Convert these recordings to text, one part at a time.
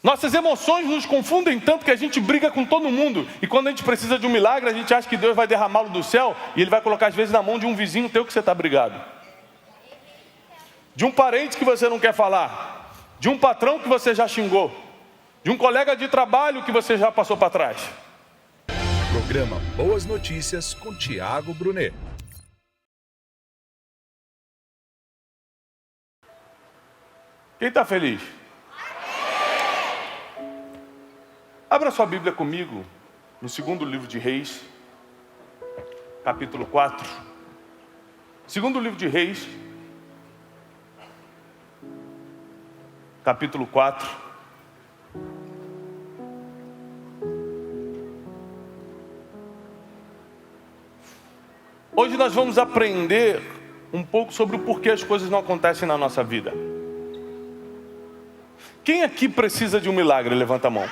Nossas emoções nos confundem tanto que a gente briga com todo mundo. E quando a gente precisa de um milagre, a gente acha que Deus vai derramá-lo do céu e Ele vai colocar às vezes na mão de um vizinho teu que você está brigado. De um parente que você não quer falar. De um patrão que você já xingou. De um colega de trabalho que você já passou para trás. Programa Boas Notícias com Tiago Brunet. Quem está feliz? Abra sua Bíblia comigo no segundo livro de Reis, capítulo 4. Segundo livro de Reis, capítulo 4. Hoje nós vamos aprender um pouco sobre o porquê as coisas não acontecem na nossa vida. Quem aqui precisa de um milagre? Levanta a mão.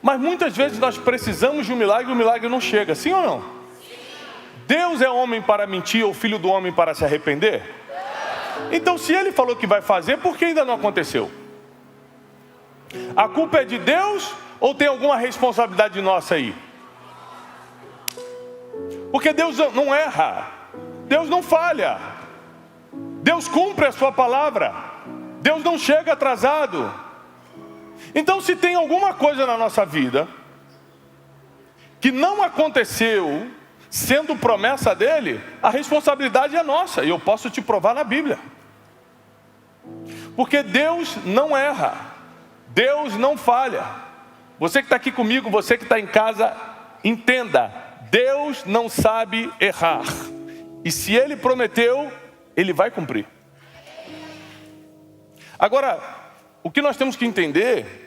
Mas muitas vezes nós precisamos de um milagre e o milagre não chega, sim ou não? Sim. Deus é homem para mentir ou filho do homem para se arrepender? Então se Ele falou que vai fazer, por que ainda não aconteceu? A culpa é de Deus ou tem alguma responsabilidade nossa aí? Porque Deus não erra, Deus não falha, Deus cumpre a sua palavra, Deus não chega atrasado. Então se tem alguma coisa na nossa vida que não aconteceu sendo promessa dele, a responsabilidade é nossa, e eu posso te provar na Bíblia. Porque Deus não erra, Deus não falha. Você que está aqui comigo, você que está em casa, entenda, Deus não sabe errar. E se Ele prometeu, Ele vai cumprir. Agora, o que nós temos que entender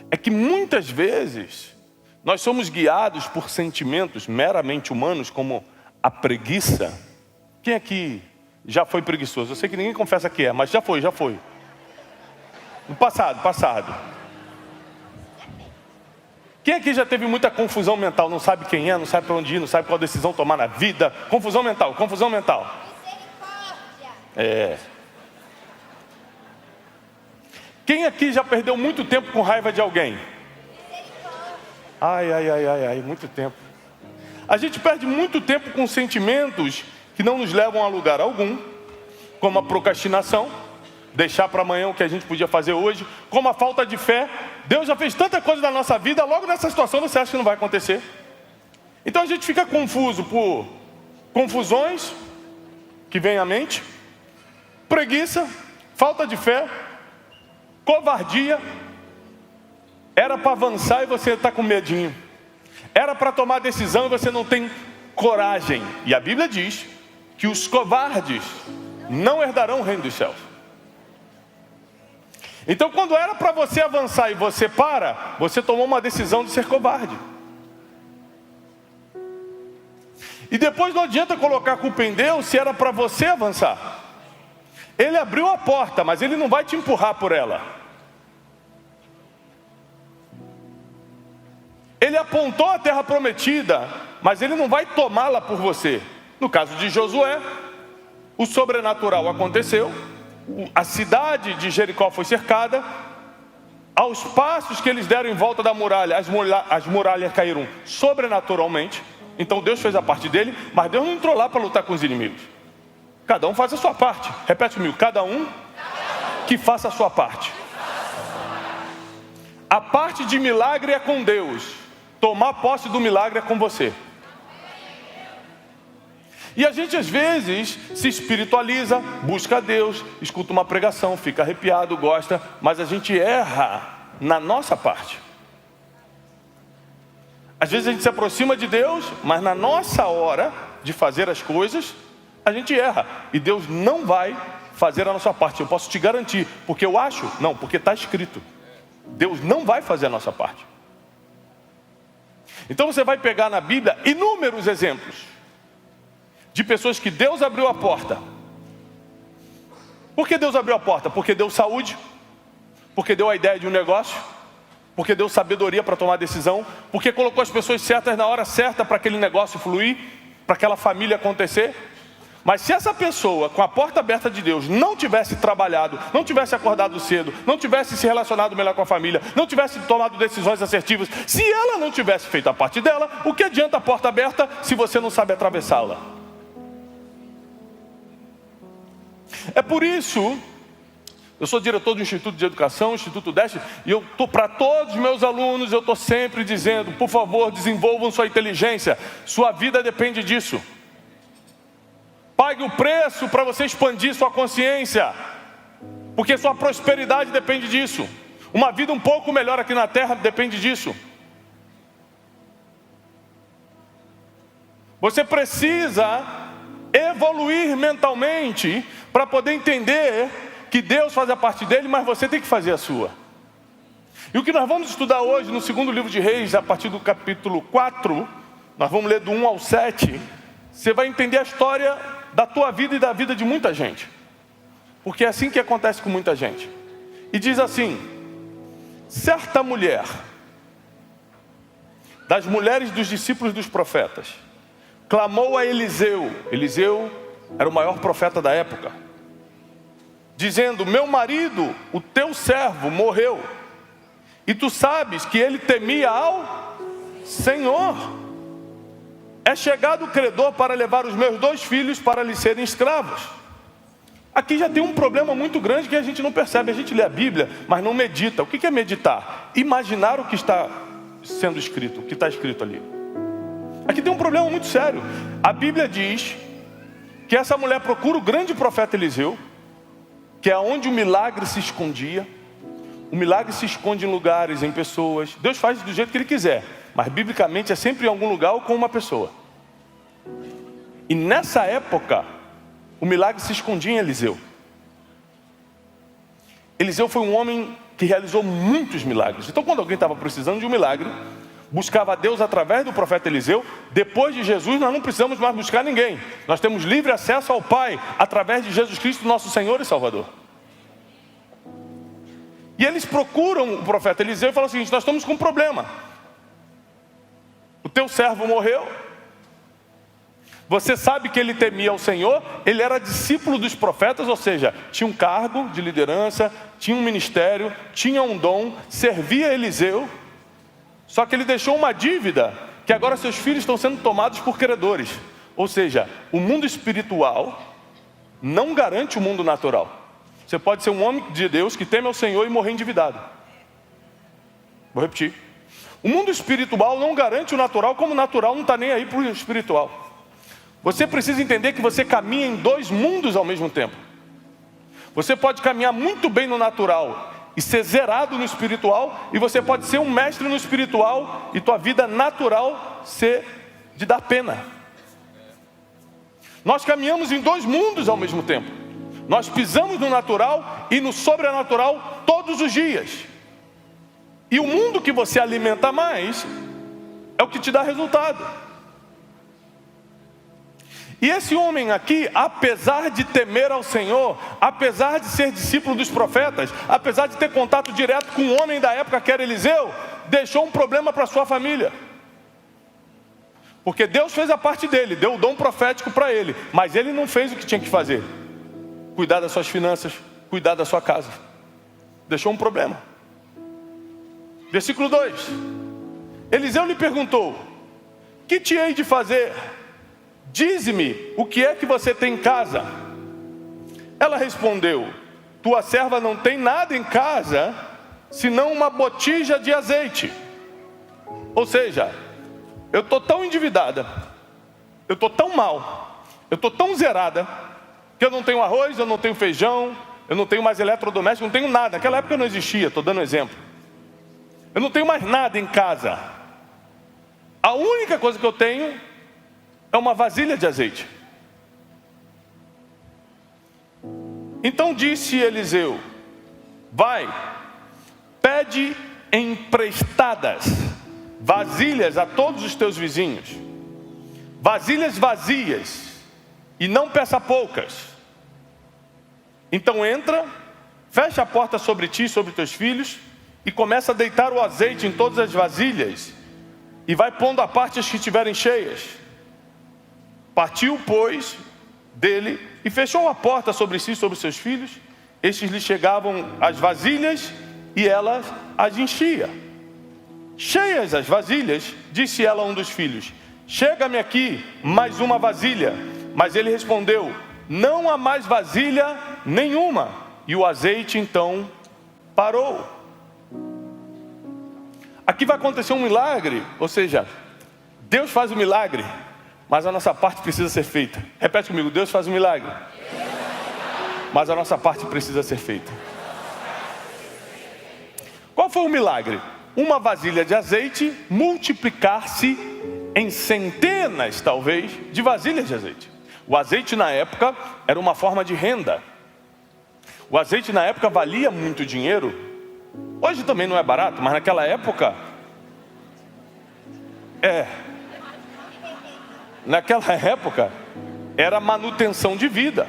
é que muitas vezes nós somos guiados por sentimentos meramente humanos, como a preguiça. Quem aqui já foi preguiçoso? Eu sei que ninguém confessa que é, mas já foi. No passado. Quem aqui já teve muita confusão mental? Não sabe quem é, não sabe para onde ir, não sabe qual decisão tomar na vida? Confusão mental. É. Quem aqui já perdeu muito tempo com raiva de alguém? Ai, muito tempo. A gente perde muito tempo com sentimentos que não nos levam a lugar algum, como a procrastinação, deixar para amanhã o que a gente podia fazer hoje, como a falta de fé. Deus já fez tanta coisa na nossa vida, logo nessa situação você acha que não vai acontecer. Então a gente fica confuso por confusões que vêm à mente, preguiça, falta de fé, covardia. Era para avançar e você está com medinho. Era para tomar decisão e você não tem coragem. E a Bíblia diz que os covardes não herdarão o reino dos céus. Então quando era para você avançar e você para, você tomou uma decisão de ser covarde. E depois não adianta colocar a culpa em Deus se era para você avançar. Ele abriu a porta, mas Ele não vai te empurrar por ela. Ele apontou a terra prometida, mas Ele não vai tomá-la por você. No caso de Josué, o sobrenatural aconteceu. A cidade de Jericó foi cercada. Aos passos que eles deram em volta da muralha, as muralhas caíram sobrenaturalmente. Então Deus fez a parte dele, mas Deus não entrou lá para lutar com os inimigos. Cada um faz a sua parte. Repete comigo, cada um que faça a sua parte. A parte de milagre é com Deus. Tomar posse do milagre é com você. E a gente às vezes se espiritualiza, busca a Deus, escuta uma pregação, fica arrepiado, gosta, mas a gente erra na nossa parte. Às vezes a gente se aproxima de Deus, mas na nossa hora de fazer as coisas, a gente erra. E Deus não vai fazer a nossa parte, eu posso te garantir. Porque eu acho? Não, porque está escrito. Deus não vai fazer a nossa parte. Então você vai pegar na Bíblia inúmeros exemplos de pessoas que Deus abriu a porta. Por que Deus abriu a porta? Porque deu saúde, porque deu a ideia de um negócio, porque deu sabedoria para tomar decisão, porque colocou as pessoas certas na hora certa para aquele negócio fluir, para aquela família acontecer. Mas se essa pessoa, com a porta aberta de Deus, não tivesse trabalhado, não tivesse acordado cedo, não tivesse se relacionado melhor com a família, não tivesse tomado decisões assertivas, se ela não tivesse feito a parte dela, o que adianta a porta aberta se você não sabe atravessá-la? É por isso, eu sou diretor do Instituto de Educação, Instituto Deste, e eu estou para todos os meus alunos, eu estou sempre dizendo, por favor, desenvolvam sua inteligência, sua vida depende disso. Pague o preço para você expandir sua consciência, porque sua prosperidade depende disso. Uma vida um pouco melhor aqui na terra depende disso. Você precisa evoluir mentalmente para poder entender que Deus faz a parte dele, mas você tem que fazer a sua. E o que nós vamos estudar hoje no segundo livro de Reis, a partir do capítulo 4, nós vamos ler do 1 ao 7, você vai entender a história da tua vida e da vida de muita gente. Porque é assim que acontece com muita gente. E diz assim: certa mulher, das mulheres dos discípulos dos profetas, clamou a Eliseu. Eliseu era o maior profeta da época, dizendo: meu marido, o teu servo, morreu, e tu sabes que ele temia ao Senhor. É chegado o credor para levar os meus 2 filhos para lhe serem escravos. Aqui já tem um problema muito grande que a gente não percebe. A gente lê a Bíblia, mas não medita. O que é meditar? Imaginar o que está sendo escrito, o que está escrito ali. Aqui tem um problema muito sério. A Bíblia diz que essa mulher procura o grande profeta Eliseu, que é onde o milagre se escondia. O milagre se esconde em lugares, em pessoas. Deus faz do jeito que Ele quiser, mas biblicamente é sempre em algum lugar ou com uma pessoa. E nessa época, o milagre se escondia em Eliseu. Eliseu foi um homem que realizou muitos milagres. Então, quando alguém estava precisando de um milagre, buscava a Deus através do profeta Eliseu. Depois de Jesus, nós não precisamos mais buscar ninguém. Nós temos livre acesso ao Pai através de Jesus Cristo, nosso Senhor e Salvador. E eles procuram o profeta Eliseu e falam o seguinte: nós estamos com um problema. O teu servo morreu. Você sabe que ele temia ao Senhor. Ele era discípulo dos profetas, ou seja, tinha um cargo de liderança, tinha um ministério, tinha um dom, servia a Eliseu. Só que ele deixou uma dívida, que agora seus filhos estão sendo tomados por credores. Ou seja, o mundo espiritual não garante o mundo natural. Você pode ser um homem de Deus que teme ao Senhor e morrer endividado. Vou repetir. O mundo espiritual não garante o natural, como o natural não está nem aí para o espiritual. Você precisa entender que você caminha em 2 mundos ao mesmo tempo. Você pode caminhar muito bem no natural e ser zerado no espiritual, e você pode ser um mestre no espiritual e tua vida natural ser de dar pena. Nós caminhamos em 2 mundos ao mesmo tempo. Nós pisamos no natural e no sobrenatural todos os dias. E o mundo que você alimenta mais é o que te dá resultado. E esse homem aqui, apesar de temer ao Senhor, apesar de ser discípulo dos profetas, apesar de ter contato direto com o homem da época que era Eliseu, deixou um problema para sua família. Porque Deus fez a parte dele, deu o dom profético para ele, mas ele não fez o que tinha que fazer. Cuidar das suas finanças, cuidar da sua casa. Deixou um problema. Versículo 2. Eliseu lhe perguntou: que te hei de fazer? Dize-me, o que é que você tem em casa? Ela respondeu: tua serva não tem nada em casa, senão uma botija de azeite. Ou seja, eu estou tão endividada, eu estou tão mal, eu estou tão zerada, que eu não tenho arroz, eu não tenho feijão, eu não tenho mais eletrodoméstico, não tenho nada. Naquela época não existia, estou dando um exemplo. Eu não tenho mais nada em casa. A única coisa que eu tenho é uma vasilha de azeite. Então disse Eliseu: vai, pede emprestadas vasilhas a todos os teus vizinhos, vasilhas vazias, e não peça poucas. Então entra, fecha a porta sobre ti e sobre teus filhos, e começa a deitar o azeite em todas as vasilhas, e vai pondo à parte as que estiverem cheias. Partiu, pois, dele e fechou a porta sobre si e sobre seus filhos. Estes lhe chegavam as vasilhas e ela as enchia. Cheias as vasilhas, disse ela a um dos filhos: chega-me aqui mais uma vasilha. Mas ele respondeu: não há mais vasilha nenhuma. E o azeite então parou. Aqui vai acontecer um milagre, ou seja, Deus faz o milagre, mas a nossa parte precisa ser feita. Repete comigo: Deus faz o milagre, mas a nossa parte precisa ser feita. Qual foi o milagre? Uma vasilha de azeite multiplicar-se em centenas, talvez, de vasilhas de azeite. O azeite na época era uma forma de renda. O azeite na época valia muito dinheiro. Hoje também não é barato, mas naquela época naquela época era manutenção de vida.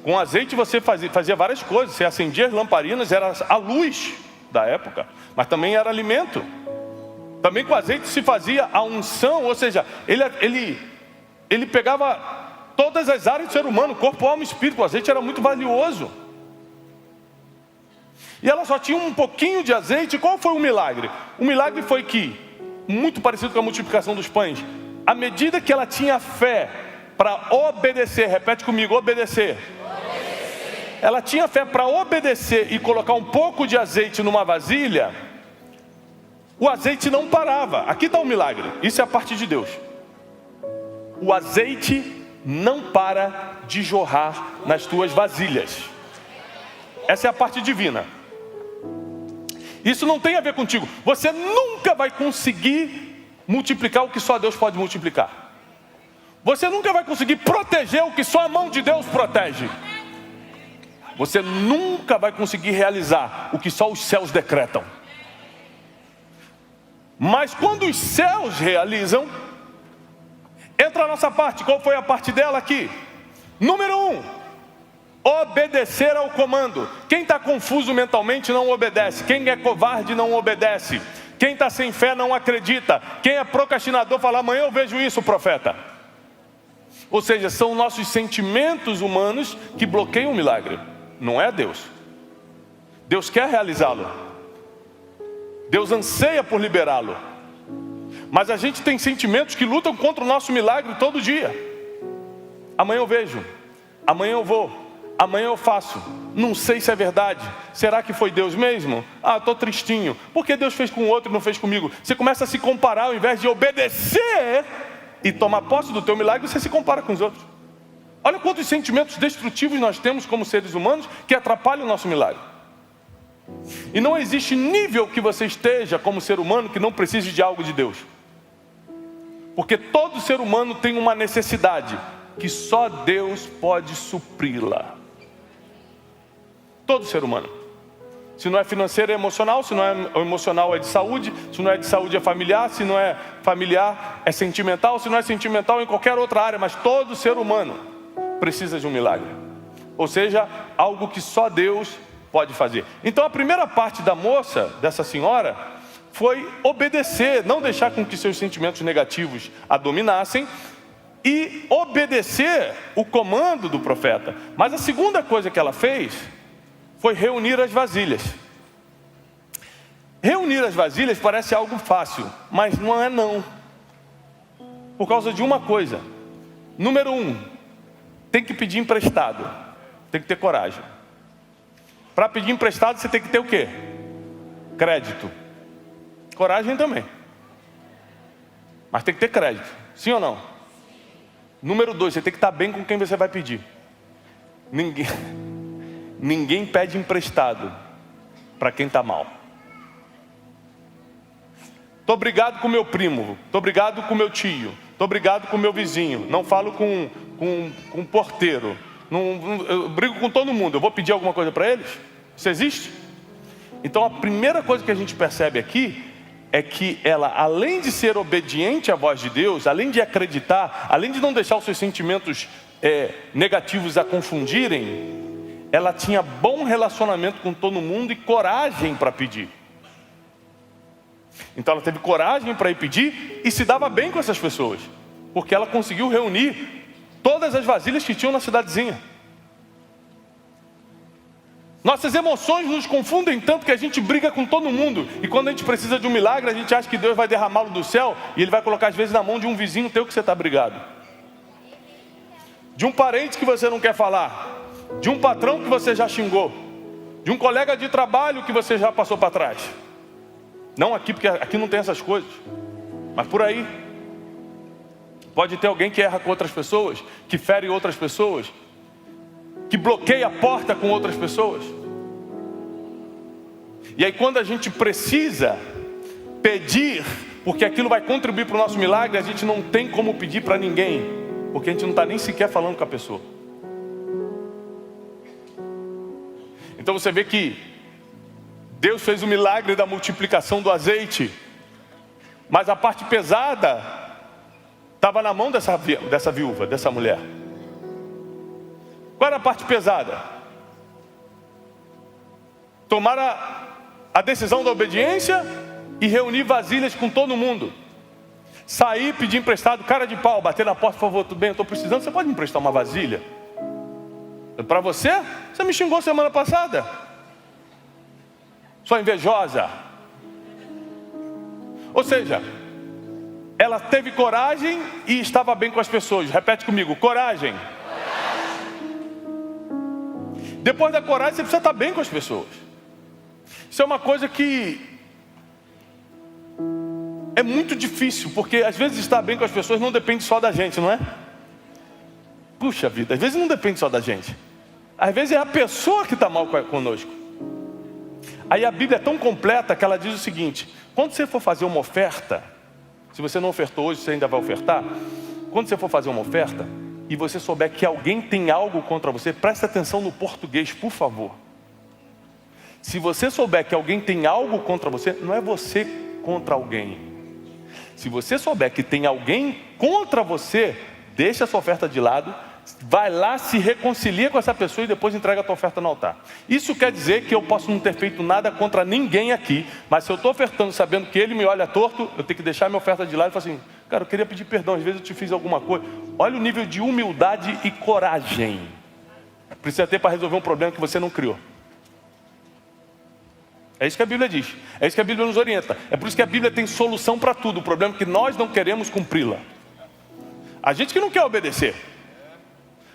Com azeite você fazia várias coisas. Você acendia as lamparinas, era a luz da época, mas também era alimento. Também com azeite se fazia a unção, ou seja, ele pegava todas as áreas do ser humano, corpo, alma e espírito. O azeite era muito valioso. E ela só tinha um pouquinho de azeite. Qual foi o milagre? O milagre foi que, muito parecido com a multiplicação dos pães, à medida que ela tinha fé para obedecer, repete comigo: obedecer. Ela tinha fé para obedecer e colocar um pouco de azeite numa vasilha, o azeite não parava. Aqui está o milagre, isso é a parte de Deus. O azeite não para de jorrar nas tuas vasilhas. Essa é a parte divina. Isso não tem a ver contigo. Você nunca vai conseguir multiplicar o que só Deus pode multiplicar. Você nunca vai conseguir proteger o que só a mão de Deus protege. Você nunca vai conseguir realizar o que só os céus decretam. Mas quando os céus realizam, entra a nossa parte. Qual foi a parte dela aqui? Número 1, obedecer ao comando. Quem está confuso mentalmente não obedece. Quem é covarde não obedece. Quem está sem fé não acredita. Quem é procrastinador fala: amanhã eu vejo isso, profeta. Ou seja, são nossos sentimentos humanos que bloqueiam o milagre. Não é Deus. Deus quer realizá-lo. Deus anseia por liberá-lo. Mas a gente tem sentimentos que lutam contra o nosso milagre todo dia. Amanhã eu vejo. Amanhã eu vou. Amanhã eu faço. Não sei se é verdade. Será que foi Deus mesmo? Estou tristinho. Por que Deus fez com o outro e não fez comigo? Você começa a se comparar ao invés de obedecer e tomar posse do teu milagre, você se compara com os outros. Olha quantos sentimentos destrutivos nós temos como seres humanos que atrapalham o nosso milagre. E não existe nível que você esteja como ser humano que não precise de algo de Deus. Porque todo ser humano tem uma necessidade que só Deus pode supri-la. Todo ser humano. Se não é financeiro, é emocional. Se não é emocional, é de saúde. Se não é de saúde, é familiar. Se não é familiar, é sentimental. Se não é sentimental, é em qualquer outra área. Mas todo ser humano precisa de um milagre. Ou seja, algo que só Deus pode fazer. Então a primeira parte da moça, dessa senhora, foi obedecer, não deixar com que seus sentimentos negativos a dominassem e obedecer o comando do profeta. Mas a segunda coisa que ela fez foi reunir as vasilhas. Reunir as vasilhas parece algo fácil, mas não é não. Por causa de uma coisa. Número 1, tem que pedir emprestado. Tem que ter coragem. Para pedir emprestado você tem que ter o quê? Crédito. Coragem também. Mas tem que ter crédito. Sim ou não? Número 2, você tem que estar bem com quem você vai pedir. Ninguém pede emprestado para quem está mal. Estou brigado com meu primo. Estou brigado com meu tio. Estou brigado com meu vizinho. Não falo com o porteiro. Eu brigo com todo mundo. Eu vou pedir alguma coisa para eles? Isso existe? Então a primeira coisa que a gente percebe aqui é que ela, além de ser obediente à voz de Deus, além de acreditar, além de não deixar os seus sentimentos negativos a confundirem, ela tinha bom relacionamento com todo mundo e coragem para pedir. Então ela teve coragem para ir pedir e se dava bem com essas pessoas, porque ela conseguiu reunir todas as vasilhas que tinham na cidadezinha. Nossas emoções nos confundem tanto que a gente briga com todo mundo. E quando a gente precisa de um milagre, a gente acha que Deus vai derramá-lo do céu e Ele vai colocar às vezes na mão de um vizinho teu que você está brigado. De um parente que você não quer falar. De um patrão que você já xingou. De um colega de trabalho que você já passou para trás. Não aqui, porque aqui não tem essas coisas. Mas por aí. Pode ter alguém que erra com outras pessoas, que fere outras pessoas, que bloqueia a porta com outras pessoas. E aí quando a gente precisa pedir, porque aquilo vai contribuir para o nosso milagre, a gente não tem como pedir para ninguém, porque a gente não está nem sequer falando com a pessoa. Então você vê que Deus fez o milagre da multiplicação do azeite, mas a parte pesada estava na mão dessa viúva, dessa mulher. Qual era a parte pesada? Tomar a decisão da obediência e reunir vasilhas com todo mundo. Sair, pedir emprestado, cara de pau, bater na porta, por favor, tudo bem, eu estou precisando, você pode me emprestar uma vasilha? Para você? Você me xingou semana passada. Sua invejosa. Ou seja, ela teve coragem e estava bem com as pessoas. Repete comigo, coragem. Depois da coragem, você precisa estar bem com as pessoas. Isso é uma coisa que é muito difícil, porque às vezes estar bem com as pessoas não depende só da gente, não é? Puxa vida, às vezes não depende só da gente. Às vezes é a pessoa que está mal conosco. Aí a Bíblia é tão completa que ela diz o seguinte: quando você for fazer uma oferta, se você não ofertou hoje, você ainda vai ofertar. Quando você for fazer uma oferta e você souber que alguém tem algo contra você, preste atenção no português, por favor. Se você souber que alguém tem algo contra você, não é você contra alguém. Se você souber que tem alguém contra você, deixa a sua oferta de lado, vai lá, se reconcilia com essa pessoa e depois entrega a tua oferta no altar. Isso quer dizer que eu posso não ter feito nada contra ninguém aqui, mas se eu estou ofertando sabendo que ele me olha torto, eu tenho que deixar minha oferta de lado e falar assim: cara, eu queria pedir perdão, às vezes eu te fiz alguma coisa. Olha o nível de humildade e coragem. Precisa ter para resolver um problema que você não criou. É isso que a Bíblia diz. É isso que a Bíblia nos orienta. É por isso que a Bíblia tem solução para tudo. O problema é que nós não queremos cumpri-la. A gente que não quer obedecer.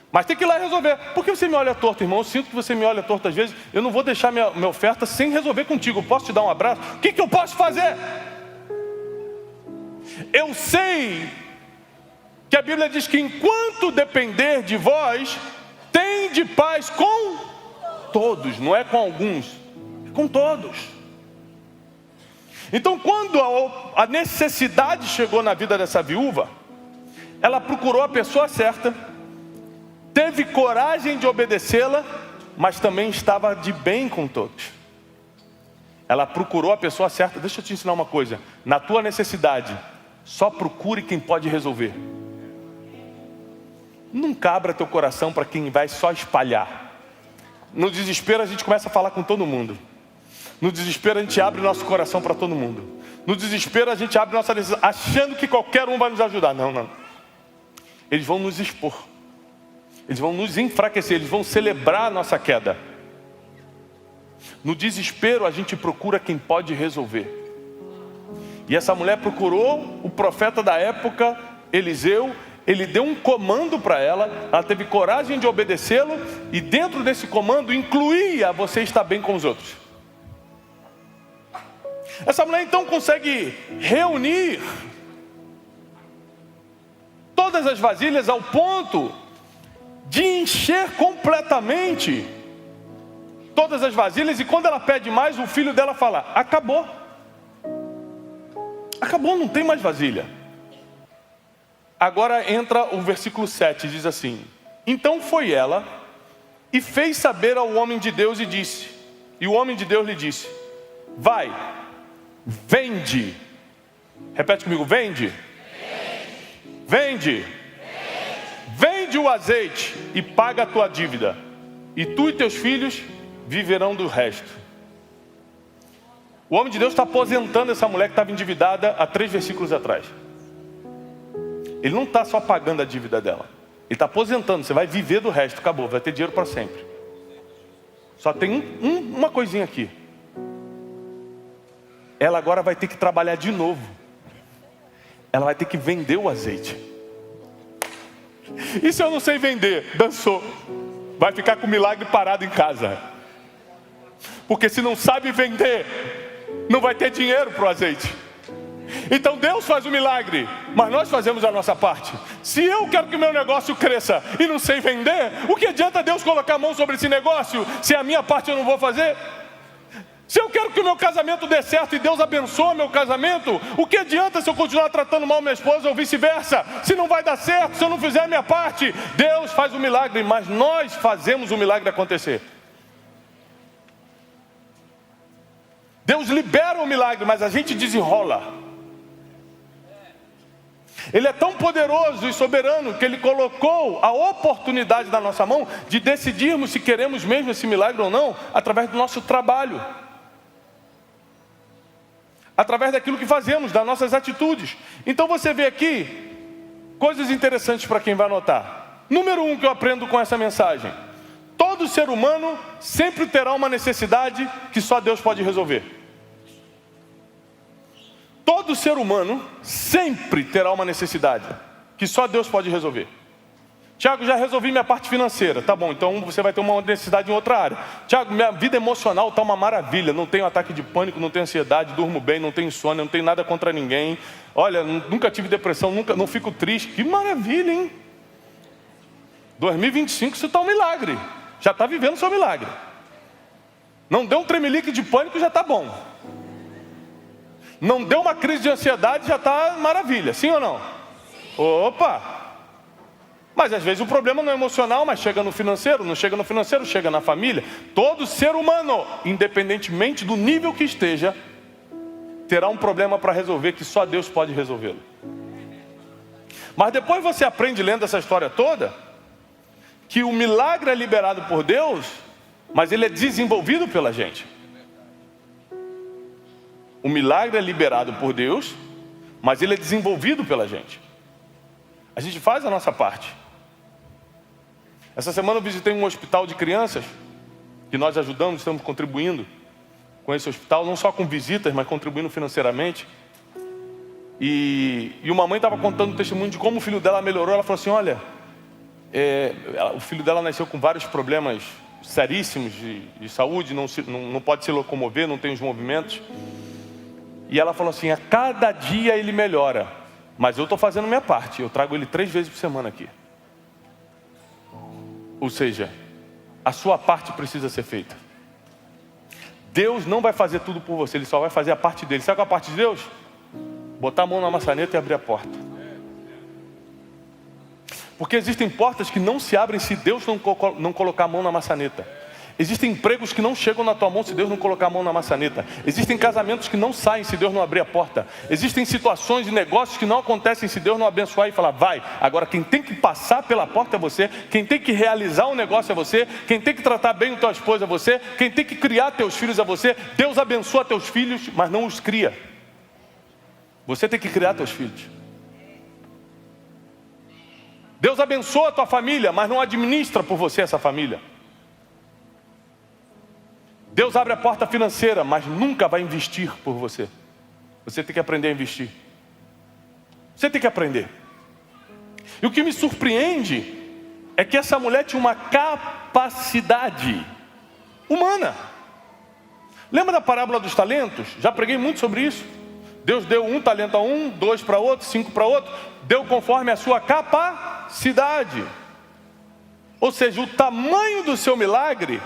Mas tem que ir lá resolver. Por que você me olha torto, irmão? Eu sinto que você me olha torto às vezes. Eu não vou deixar minha oferta sem resolver contigo. Eu posso te dar um abraço? O que eu posso fazer? Eu sei que a Bíblia diz que enquanto depender de vós, tende paz com todos. Não é com alguns, é com todos. Então quando a necessidade chegou na vida dessa viúva, ela procurou a pessoa certa, teve coragem de obedecê-la, mas também estava de bem com todos. Ela procurou a pessoa certa. Deixa eu te ensinar uma coisa: na tua necessidade, só procure quem pode resolver. Nunca abra teu coração para quem vai só espalhar. No desespero a gente começa a falar com todo mundo. No desespero a gente abre o nosso coração para todo mundo. No desespero a gente abre nossa decisão, achando que qualquer um vai nos ajudar. Não, não. Eles vão nos expor. Eles vão nos enfraquecer, eles vão celebrar a nossa queda. No desespero a gente procura quem pode resolver. E essa mulher procurou o profeta da época, Eliseu. Ele deu um comando para ela, ela teve coragem de obedecê-lo, e dentro desse comando incluía você estar bem com os outros. Essa mulher então consegue reunir todas as vasilhas ao ponto de encher completamente todas as vasilhas. E quando ela pede mais, o filho dela fala: acabou. Acabou, não tem mais vasilha. Agora entra o versículo 7, diz assim: então foi ela e fez saber ao homem de Deus e disse, e o homem de Deus lhe disse: vai, vende. Repete comigo: vende. Vende. Vende o azeite e paga a tua dívida, e tu e teus filhos viverão do resto. O homem de Deus está aposentando essa mulher que estava endividada há 3 versículos atrás. Ele não está só pagando a dívida dela. está aposentando, você vai viver do resto, acabou, vai ter dinheiro para sempre. Só tem uma coisinha aqui. Ela agora vai ter que trabalhar de novo. Ela vai ter que vender o azeite. E se eu não sei vender? Dançou. Vai ficar com o milagre parado em casa. Porque se não sabe vender, não vai ter dinheiro para o azeite. Então Deus faz o milagre, mas nós fazemos a nossa parte. Se eu quero que o meu negócio cresça e não sei vender, o que adianta Deus colocar a mão sobre esse negócio, se a minha parte eu não vou fazer? Se eu quero que o meu casamento dê certo e Deus abençoe meu casamento, o que adianta se eu continuar tratando mal minha esposa ou vice-versa? Se não vai dar certo, se eu não fizer a minha parte. Deus faz o milagre, mas nós fazemos o milagre acontecer. Deus libera o milagre, mas a gente desenrola. Ele é tão poderoso e soberano que Ele colocou a oportunidade na nossa mão de decidirmos se queremos mesmo esse milagre ou não, através do nosso trabalho. Através daquilo que fazemos, das nossas atitudes. Então você vê aqui coisas interessantes para quem vai anotar. Número 1 que eu aprendo com essa mensagem: todo ser humano sempre terá uma necessidade que só Deus pode resolver. Todo ser humano sempre terá uma necessidade que só Deus pode resolver. Tiago, já resolvi minha parte financeira. Tá bom, então você vai ter uma necessidade em outra área. Tiago, minha vida emocional está uma maravilha. Não tenho ataque de pânico, não tenho ansiedade, durmo bem, não tenho insônia, não tenho nada contra ninguém. Olha, nunca tive depressão, não fico triste. Que maravilha, hein? 2025 isso está um milagre. Já está vivendo o seu milagre. Não deu um tremelique de pânico, já está bom. Não deu uma crise de ansiedade, já está maravilha. Sim ou não? Opa! Mas às vezes o problema não é emocional, mas chega no financeiro, não chega no financeiro, chega na família. Todo ser humano, independentemente do nível que esteja, terá um problema para resolver que só Deus pode resolvê-lo. Mas depois você aprende lendo essa história toda, que o milagre é liberado por Deus, mas ele é desenvolvido pela gente. O milagre é liberado por Deus, mas ele é desenvolvido pela gente. A gente faz a nossa parte. Essa semana eu visitei um hospital de crianças, que nós ajudamos, estamos contribuindo com esse hospital, não só com visitas, mas contribuindo financeiramente. E uma mãe estava contando o testemunho de como o filho dela melhorou. Ela falou assim, olha, o filho dela nasceu com vários problemas seríssimos de saúde, não pode se locomover, não tem os movimentos. E ela falou assim, a cada dia ele melhora, mas eu estou fazendo minha parte, eu trago ele 3 vezes por semana aqui. Ou seja, a sua parte precisa ser feita. Deus não vai fazer tudo por você, Ele só vai fazer a parte dele. Sabe qual é a parte de Deus? Botar a mão na maçaneta e abrir a porta. Porque existem portas que não se abrem se Deus não colocar a mão na maçaneta. Existem empregos que não chegam na tua mão se Deus não colocar a mão na maçaneta. Existem casamentos que não saem se Deus não abrir a porta. Existem situações de negócios que não acontecem se Deus não abençoar e falar, vai. Agora quem tem que passar pela porta é você. Quem tem que realizar um negócio é você. Quem tem que tratar bem o teu esposo é você. Quem tem que criar teus filhos é você. Deus abençoa teus filhos, mas não os cria. Você tem que criar teus filhos. Deus abençoa a tua família, mas não administra por você essa família. Deus abre a porta financeira, mas nunca vai investir por você. Você tem que aprender a investir. Você tem que aprender. E o que me surpreende é que essa mulher tinha uma capacidade humana. Lembra da parábola dos talentos? Já preguei muito sobre isso. Deus deu 1 talento a um, 2 para outro, 5 para outro. Deu conforme a sua capacidade. Ou seja, o tamanho do seu milagre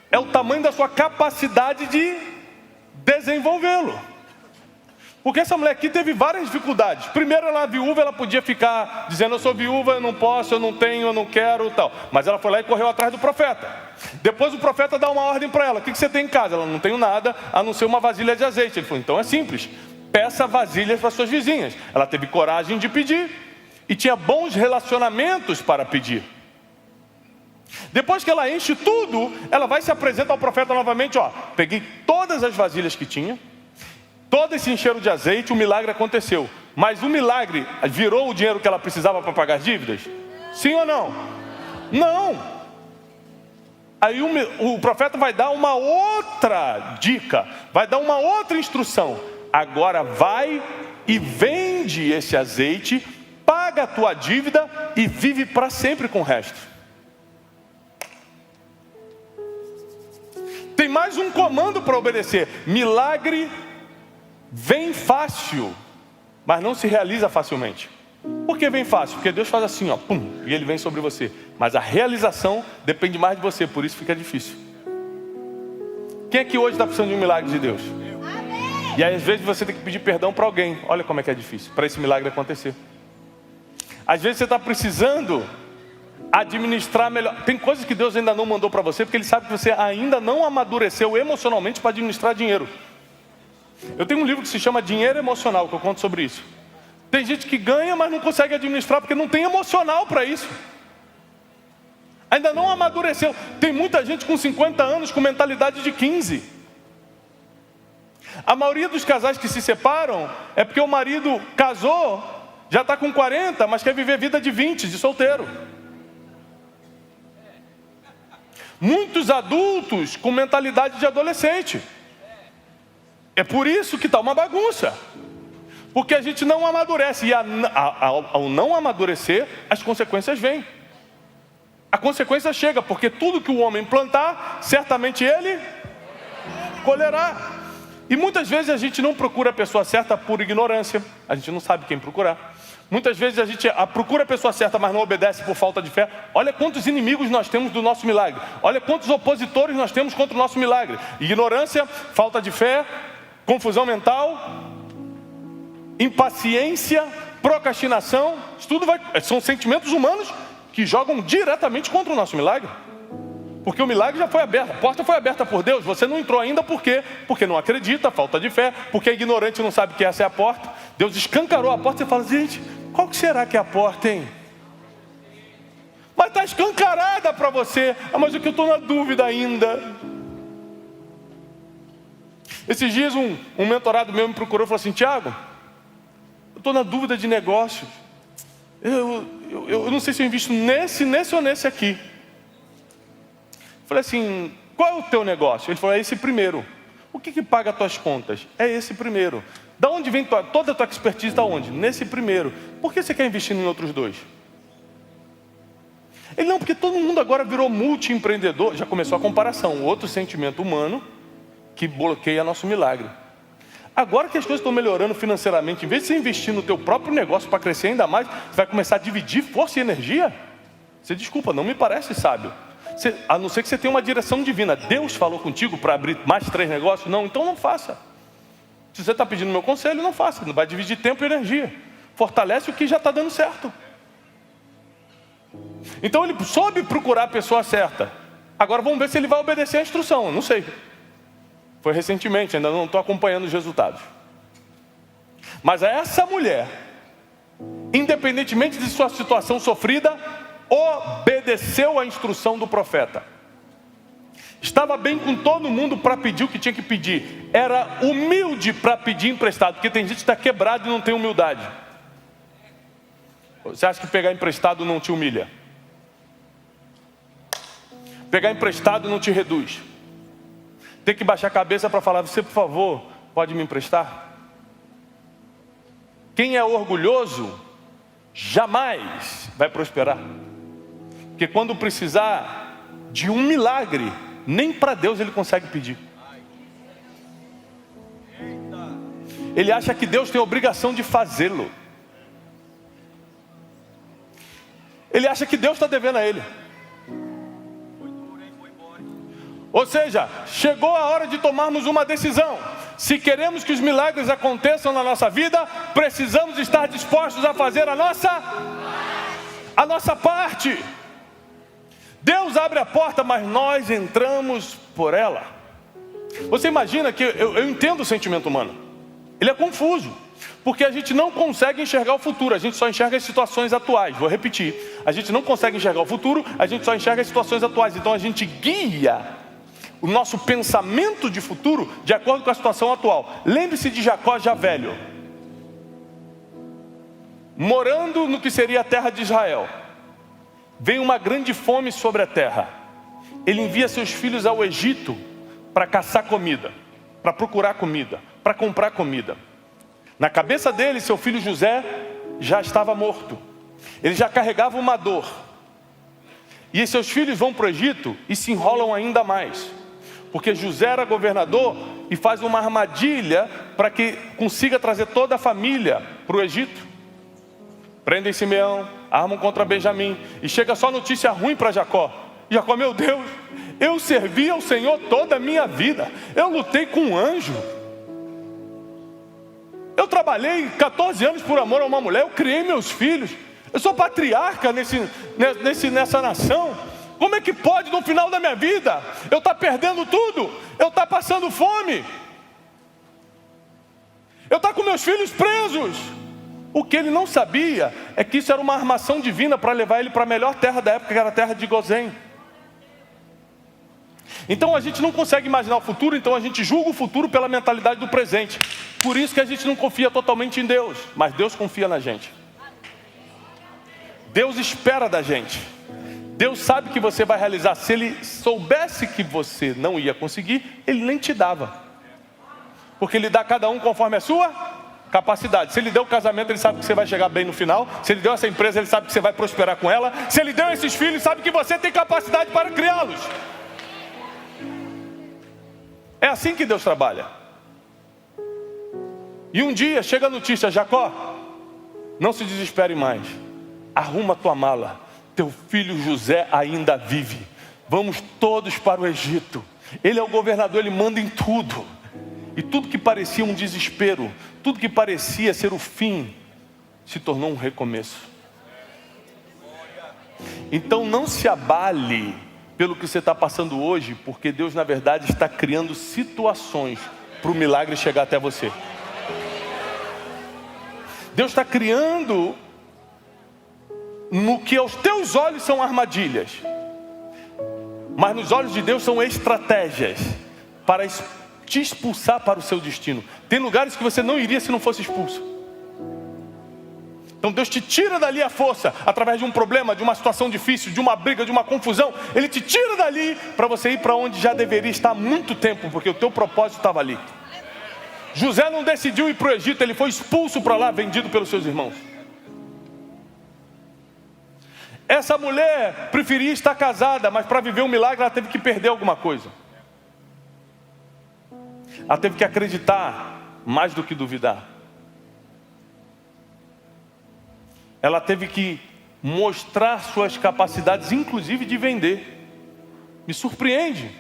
é o tamanho da sua capacidade de desenvolvê-lo. Porque essa mulher aqui teve várias dificuldades. Primeiro, ela é viúva, ela podia ficar dizendo, eu sou viúva, eu não posso, eu não tenho, eu não quero, tal. Mas ela foi lá e correu atrás do profeta. Depois o profeta dá uma ordem para ela. O que você tem em casa? Ela não tem nada, a não ser uma vasilha de azeite. Ele falou, então é simples. Peça vasilhas para suas vizinhas. Ela teve coragem de pedir. E tinha bons relacionamentos para pedir. Depois que ela enche tudo, ela vai se apresentar ao profeta novamente, ó, peguei todas as vasilhas que tinha, todas se encheram de azeite, o milagre aconteceu. Mas o milagre virou o dinheiro que ela precisava para pagar as dívidas? Sim ou não? Não. Aí o profeta vai dar uma outra dica, vai dar uma outra instrução. Agora vai e vende esse azeite, paga a tua dívida e vive para sempre com o resto. Tem mais um comando para obedecer. Milagre vem fácil, mas não se realiza facilmente. Por que vem fácil? Porque Deus faz assim, ó, pum, e ele vem sobre você. Mas a realização depende mais de você, por isso fica difícil. Quem aqui hoje está precisando de um milagre de Deus? E aí, às vezes você tem que pedir perdão para alguém. Olha como é que é difícil, para esse milagre acontecer. Às vezes você está precisando administrar melhor. Tem coisas que Deus ainda não mandou para você, porque Ele sabe que você ainda não amadureceu emocionalmente para administrar dinheiro. Eu tenho um livro que se chama Dinheiro Emocional, que eu conto sobre isso. Tem gente que ganha, mas não consegue administrar, porque não tem emocional para isso. Ainda não amadureceu. Tem muita gente com 50 anos com mentalidade de 15. A maioria dos casais que se separam é porque o marido casou, já está com 40, mas quer viver vida de 20, de solteiro. Muitos adultos com mentalidade de adolescente. É por isso que está uma bagunça. Porque a gente não amadurece. E ao não amadurecer, as consequências vêm. A consequência chega, porque tudo que o homem plantar, certamente ele colherá. E muitas vezes a gente não procura a pessoa certa por ignorância. A gente não sabe quem procurar. Muitas vezes a gente procura a pessoa certa, mas não obedece por falta de fé. Olha quantos inimigos nós temos do nosso milagre. Olha quantos opositores nós temos contra o nosso milagre. Ignorância, falta de fé, confusão mental, impaciência, procrastinação. Isso tudo são sentimentos humanos que jogam diretamente contra o nosso milagre. Porque o milagre já foi aberto, a porta foi aberta por Deus. Você não entrou ainda por quê? Porque não acredita, falta de fé, porque é ignorante, não sabe que essa é a porta. Deus escancarou a porta e você fala, gente, qual que será que é a porta, hein? Mas está escancarada para você. Ah, mas é que eu estou na dúvida ainda. Esses dias um mentorado meu me procurou e falou assim, Tiago, eu estou na dúvida de negócios. Eu não sei se eu invisto nesse ou nesse aqui. Falei assim, qual é o teu negócio? Ele falou, é esse primeiro. O que paga as tuas contas? É esse primeiro. Da onde vem toda a tua expertise? Da onde? Nesse primeiro. Por que você quer investir em outros dois? Ele, não, porque todo mundo agora virou multi-empreendedor. Já começou a comparação, outro sentimento humano que bloqueia nosso milagre. Agora que as coisas estão melhorando financeiramente, em vez de você investir no teu próprio negócio para crescer ainda mais, você vai começar a dividir força e energia? Você desculpa, não me parece sábio. A não ser que você tenha uma direção divina. Deus falou contigo para abrir mais 3 negócios? Não, então não faça. Se você está pedindo meu conselho, não faça. Não vai dividir tempo e energia. Fortalece o que já está dando certo. Então ele soube procurar a pessoa certa. Agora vamos ver se ele vai obedecer a instrução. Eu não sei. Foi recentemente, ainda não estou acompanhando os resultados. Mas essa mulher, independentemente de sua situação sofrida, obedeceu à instrução do profeta. Estava bem com todo mundo para pedir o que tinha que pedir. Era humilde para pedir emprestado, porque tem gente que está quebrado e não tem humildade. Você acha que pegar emprestado não te humilha? Pegar emprestado não te reduz? Tem que baixar a cabeça para falar, você por favor, pode me emprestar? Quem é orgulhoso, jamais vai prosperar. Porque quando precisar de um milagre, nem para Deus ele consegue pedir. Ele acha que Deus tem a obrigação de fazê-lo. Ele acha que Deus está devendo a ele. Ou seja, chegou a hora de tomarmos uma decisão. Se queremos que os milagres aconteçam na nossa vida, precisamos estar dispostos a fazer a nossa parte. Deus abre a porta, mas nós entramos por ela. Você imagina que eu entendo o sentimento humano. Ele é confuso, porque a gente não consegue enxergar o futuro, a gente só enxerga as situações atuais. Vou repetir, a gente não consegue enxergar o futuro, a gente só enxerga as situações atuais. Então a gente guia o nosso pensamento de futuro de acordo com a situação atual. Lembre-se de Jacó já velho, morando no que seria a terra de Israel. vem uma grande fome sobre a terra. Ele envia seus filhos ao Egito para caçar comida, para procurar comida, para comprar comida. Na cabeça dele, seu filho José já estava morto. Ele já carregava uma dor. E seus filhos vão para o Egito e se enrolam ainda mais. Porque José era governador e faz uma armadilha para que consiga trazer toda a família para o Egito. Prendem Simeão, armam contra Benjamim. E chega só notícia ruim para Jacó. Jacó, meu Deus, eu servi ao Senhor toda a minha vida. Eu lutei com um anjo. Eu trabalhei 14 anos por amor a uma mulher. Eu criei meus filhos. Eu sou patriarca nessa nação. Como é que pode no final da minha vida eu estar perdendo tudo? Eu estar passando fome? Eu estar com meus filhos presos? O que ele não sabia é que isso era uma armação divina para levar ele para a melhor terra da época, que era a terra de Gozém. Então a gente não consegue imaginar o futuro, então a gente julga o futuro pela mentalidade do presente. Por isso que a gente não confia totalmente em Deus, mas Deus confia na gente. Deus espera da gente. Deus sabe que você vai realizar. Se Ele soubesse que você não ia conseguir, Ele nem te dava. Porque Ele dá a cada um conforme a sua capacidade. Se Ele deu o casamento, Ele sabe que você vai chegar bem no final. Se Ele deu essa empresa, Ele sabe que você vai prosperar com ela. Se Ele deu esses filhos, Ele sabe que você tem capacidade para criá-los. É assim que Deus trabalha. E um dia chega a notícia: Jacó, não se desespere mais. Arruma tua mala. Teu filho José ainda vive. Vamos todos para o Egito. Ele é o governador, ele manda em tudo. E tudo que parecia um desespero, tudo que parecia ser o fim, se tornou um recomeço. Então não se abale pelo que você está passando hoje, porque Deus na verdade está criando situações para o milagre chegar até você. Deus está criando no que aos teus olhos são armadilhas, mas nos olhos de Deus são estratégias para te expulsar para o seu destino. Tem lugares que você não iria se não fosse expulso. Então Deus te tira dali a força, através de um problema, de uma situação difícil, de uma briga, de uma confusão. Ele te tira dali para você ir para onde já deveria estar há muito tempo, porque o teu propósito estava ali. José não decidiu ir para o Egito, ele foi expulso para lá, vendido pelos seus irmãos. Essa mulher preferia estar casada, mas para viver um milagre ela teve que perder alguma coisa. Ela teve que acreditar mais do que duvidar. Ela teve que mostrar suas capacidades, inclusive de vender. Me surpreende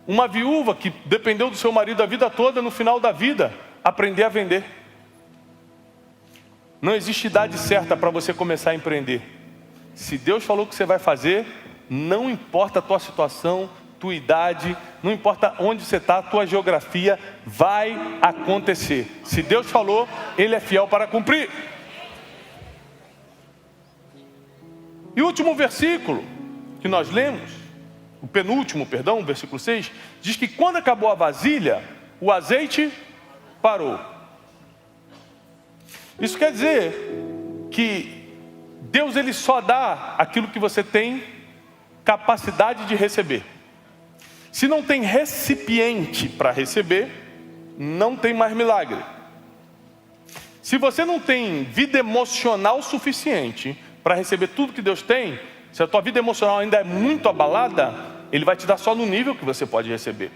uma viúva que dependeu do seu marido a vida toda, no final da vida, aprender a vender. Não existe idade certa para você começar a empreender. Se Deus falou que você vai fazer, não importa a tua situação, tua idade, não importa onde você está, a tua geografia, vai acontecer. Se Deus falou, Ele é fiel para cumprir. E o último versículo que nós lemos, o penúltimo, perdão, versículo 6, diz que quando acabou a vasilha, o azeite parou. Isso quer dizer que Deus ele só dá aquilo que você tem capacidade de receber. Se não tem recipiente para receber, não tem mais milagre. Se você não tem vida emocional suficiente para receber tudo que Deus tem, se a tua vida emocional ainda é muito abalada, Ele vai te dar só no nível que você pode receber.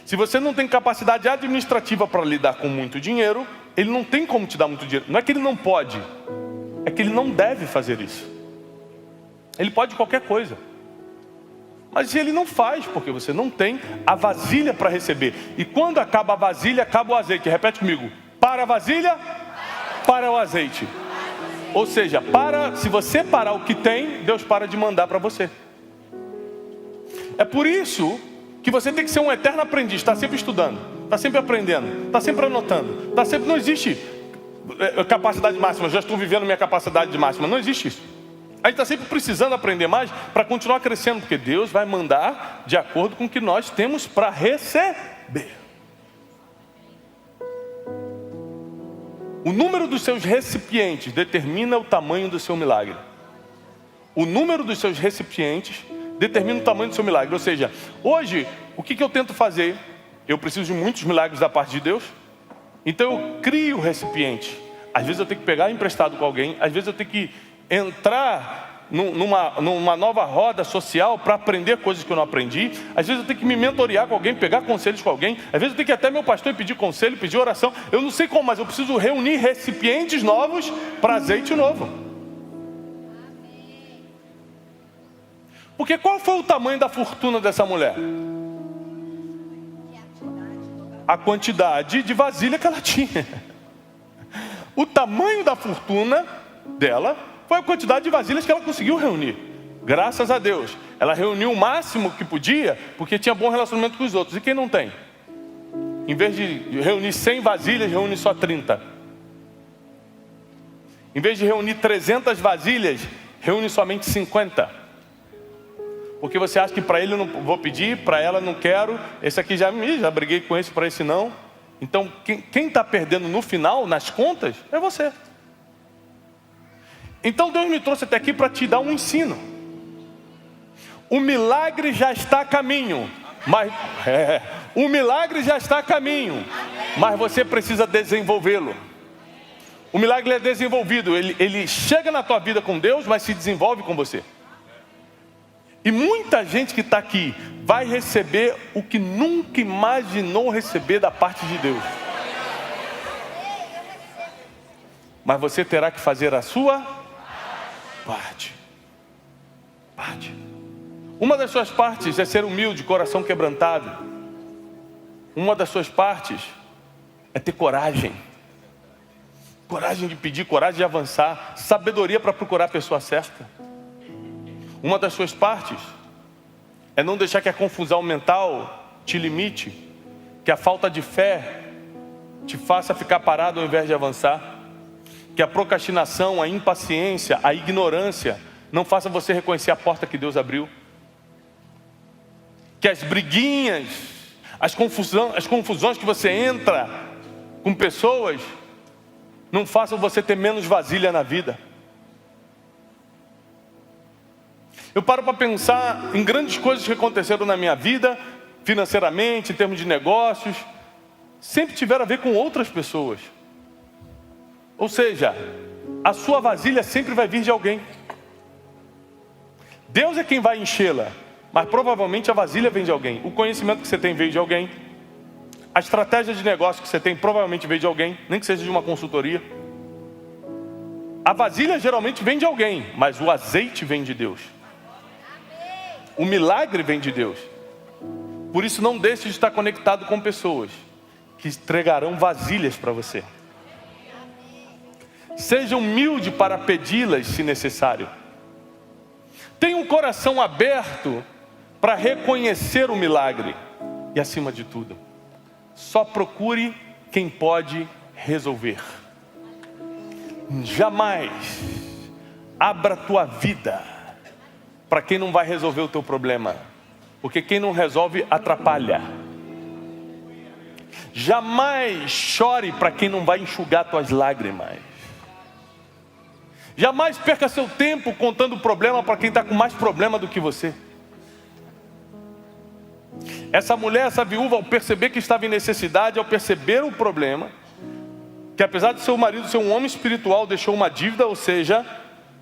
Se você não tem capacidade administrativa para lidar com muito dinheiro, Ele não tem como te dar muito dinheiro. Não é que Ele não pode, é que Ele não deve fazer isso. Ele pode qualquer coisa, mas Ele não faz, porque você não tem a vasilha para receber. E quando acaba a vasilha, acaba o azeite. Repete comigo: para a vasilha, para o azeite. Ou seja, se você parar o que tem, Deus para de mandar para você. É por isso que você tem que ser um eterno aprendiz. Está sempre estudando, está sempre aprendendo, está sempre anotando, não existe capacidade máxima. Já estou vivendo minha capacidade máxima. Não existe isso. A gente está sempre precisando aprender mais para continuar crescendo, porque Deus vai mandar de acordo com o que nós temos para receber. O número dos seus recipientes determina o tamanho do seu milagre. O número dos seus recipientes determina o tamanho do seu milagre. Ou seja, hoje, o que eu tento fazer? Eu preciso de muitos milagres da parte de Deus. Então eu crio recipiente. Às vezes eu tenho que pegar emprestado com alguém. Às vezes eu tenho que entrar numa nova roda social para aprender coisas que eu não aprendi. Às vezes eu tenho que me mentorear com alguém, pegar conselhos com alguém. Às vezes eu tenho que ir até meu pastor e pedir conselho, pedir oração. Eu não sei como, mas eu preciso reunir recipientes novos para azeite novo. Porque qual foi o tamanho da fortuna dessa mulher? A quantidade de vasilha que ela tinha. O tamanho da fortuna dela foi a quantidade de vasilhas que ela conseguiu reunir. Graças a Deus. Ela reuniu o máximo que podia, porque tinha bom relacionamento com os outros. E quem não tem? Em vez de reunir 100 vasilhas, reúne só 30. Em vez de reunir 300 vasilhas, reúne somente 50. Porque você acha que para ele eu não vou pedir, para ela não quero. Esse aqui já briguei com esse, para esse não. Então quem está perdendo no final, nas contas, é você. Então Deus me trouxe até aqui para te dar um ensino. O milagre já está a caminho. O milagre já está a caminho. Mas você precisa desenvolvê-lo. O milagre é desenvolvido. Ele chega na tua vida com Deus, mas se desenvolve com você. E muita gente que está aqui vai receber o que nunca imaginou receber da parte de Deus. Mas você terá que fazer a sua parte. Uma das suas partes é ser humilde, coração quebrantado. Uma das suas partes é ter coragem. Coragem de pedir, coragem de avançar. Sabedoria para procurar a pessoa certa. Uma das suas partes é não deixar que a confusão mental te limite, que a falta de fé te faça ficar parado ao invés de avançar, que a procrastinação, a impaciência, a ignorância não faça você reconhecer a porta que Deus abriu, que as briguinhas, as confusões que você entra com pessoas não façam você ter menos vasilha na vida. Eu paro para pensar em grandes coisas que aconteceram na minha vida, financeiramente, em termos de negócios, sempre tiveram a ver com outras pessoas. Ou seja, a sua vasilha sempre vai vir de alguém. Deus é quem vai enchê-la, mas provavelmente a vasilha vem de alguém. O conhecimento que você tem veio de alguém. A estratégia de negócio que você tem provavelmente veio de alguém, nem que seja de uma consultoria. A vasilha geralmente vem de alguém, mas o azeite vem de Deus. O milagre vem de Deus. Por isso não deixe de estar conectado com pessoas que entregarão vasilhas para você. Seja humilde para pedi-las se necessário. Tenha um coração aberto para reconhecer o milagre. E acima de tudo, só procure quem pode resolver. Jamais abra a tua vida para quem não vai resolver o teu problema, porque quem não resolve atrapalha. Jamais chore para quem não vai enxugar tuas lágrimas. Jamais perca seu tempo contando problema para quem está com mais problema do que você. Essa mulher, essa viúva, ao perceber que estava em necessidade, ao perceber o problema, que apesar de seu marido ser um homem espiritual, deixou uma dívida, ou seja,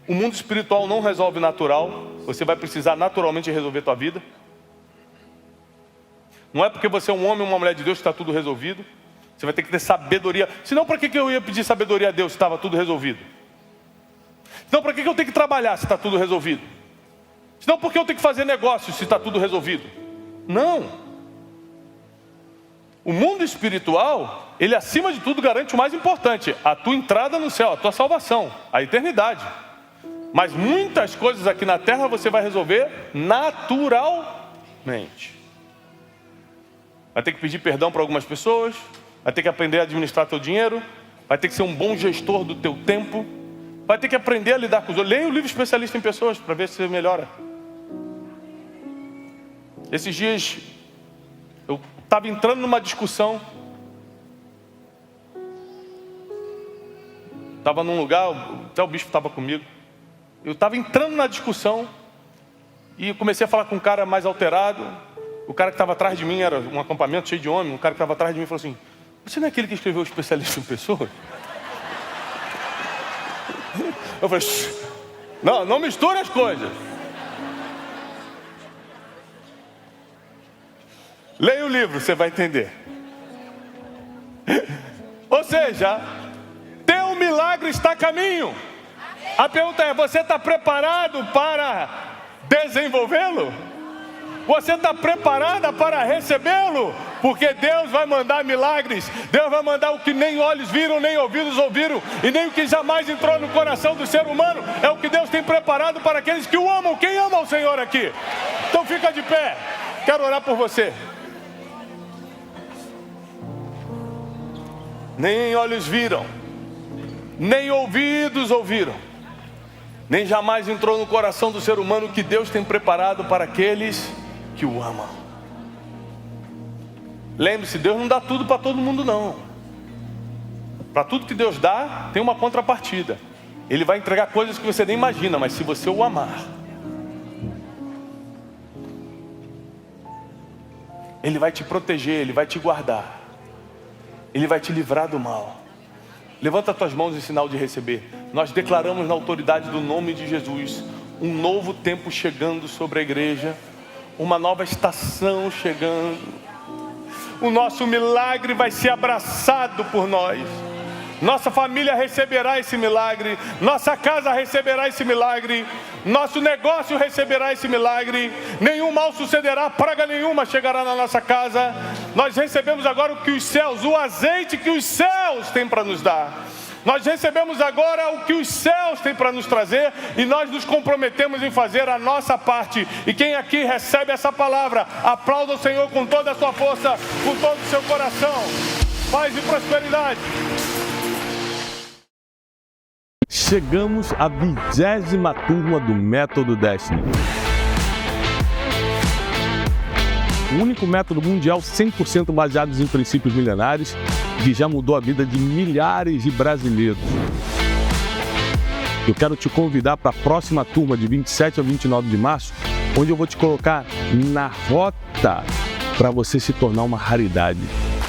o mundo espiritual não resolve natural. Você vai precisar naturalmente resolver a tua vida. Não é porque você é um homem ou uma mulher de Deus que está tudo resolvido. Você vai ter que ter sabedoria. Senão, para que eu ia pedir sabedoria a Deus se estava tudo resolvido? Senão, para que eu tenho que trabalhar se está tudo resolvido? Senão, por que eu tenho que fazer negócio se está tudo resolvido? Não. O mundo espiritual, ele acima de tudo garante o mais importante: a tua entrada no céu, a tua salvação, a eternidade. Mas muitas coisas aqui na terra você vai resolver naturalmente. Vai ter que pedir perdão para algumas pessoas, vai ter que aprender a administrar teu dinheiro, vai ter que ser um bom gestor do teu tempo, vai ter que aprender a lidar com os outros. Leia o livro Especialista em Pessoas para ver se você melhora. Esses dias eu estava entrando numa discussão. Estava num lugar, até o bispo estava comigo. Eu estava entrando na discussão e comecei a falar com um cara mais alterado. O cara que estava atrás de mim, era um acampamento cheio de homens, um cara que estava atrás de mim falou assim: você não é aquele que escreveu o Especialista em Pessoas? Eu falei: não misture as coisas. Leia o livro, você vai entender. Ou seja, teu milagre está a caminho. A pergunta é: você está preparado para desenvolvê-lo? Você está preparada para recebê-lo? Porque Deus vai mandar milagres. Deus vai mandar o que nem olhos viram, nem ouvidos ouviram, e nem o que jamais entrou no coração do ser humano. É o que Deus tem preparado para aqueles que o amam. Quem ama o Senhor aqui? Então fica de pé. Quero orar por você. Nem olhos viram, nem ouvidos ouviram, nem jamais entrou no coração do ser humano que Deus tem preparado para aqueles que o amam. Lembre-se, Deus não dá tudo para todo mundo, não. Para tudo que Deus dá, tem uma contrapartida. Ele vai entregar coisas que você nem imagina, mas se você o amar, Ele vai te proteger, Ele vai te guardar, Ele vai te livrar do mal. Levanta as tuas mãos em sinal de receber. Nós declaramos na autoridade do nome de Jesus um novo tempo chegando sobre a igreja, uma nova estação chegando. O nosso milagre vai ser abraçado por nós. Nossa família receberá esse milagre, nossa casa receberá esse milagre, nosso negócio receberá esse milagre, nenhum mal sucederá, praga nenhuma chegará na nossa casa. Nós recebemos agora o que os céus, o azeite que os céus têm para nos dar. Nós recebemos agora o que os céus têm para nos trazer, e nós nos comprometemos em fazer a nossa parte. E quem aqui recebe essa palavra, aplauda o Senhor com toda a sua força, com todo o seu coração. Paz e prosperidade. Chegamos à 20ª turma do Método Destiny. O único método mundial 100% baseado em princípios milenares que já mudou a vida de milhares de brasileiros. Eu quero te convidar para a próxima turma de 27 a 29 de março, onde eu vou te colocar na rota para você se tornar uma raridade.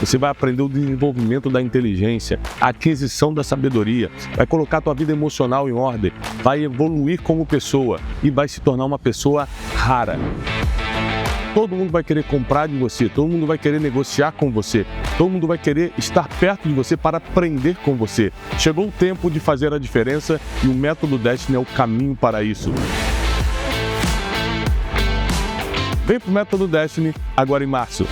Você vai aprender o desenvolvimento da inteligência, a aquisição da sabedoria, vai colocar a tua vida emocional em ordem, vai evoluir como pessoa e vai se tornar uma pessoa rara. Todo mundo vai querer comprar de você, todo mundo vai querer negociar com você, todo mundo vai querer estar perto de você para aprender com você. Chegou o tempo de fazer a diferença e o Método Destiny é o caminho para isso. Vem pro Método Destiny agora em março.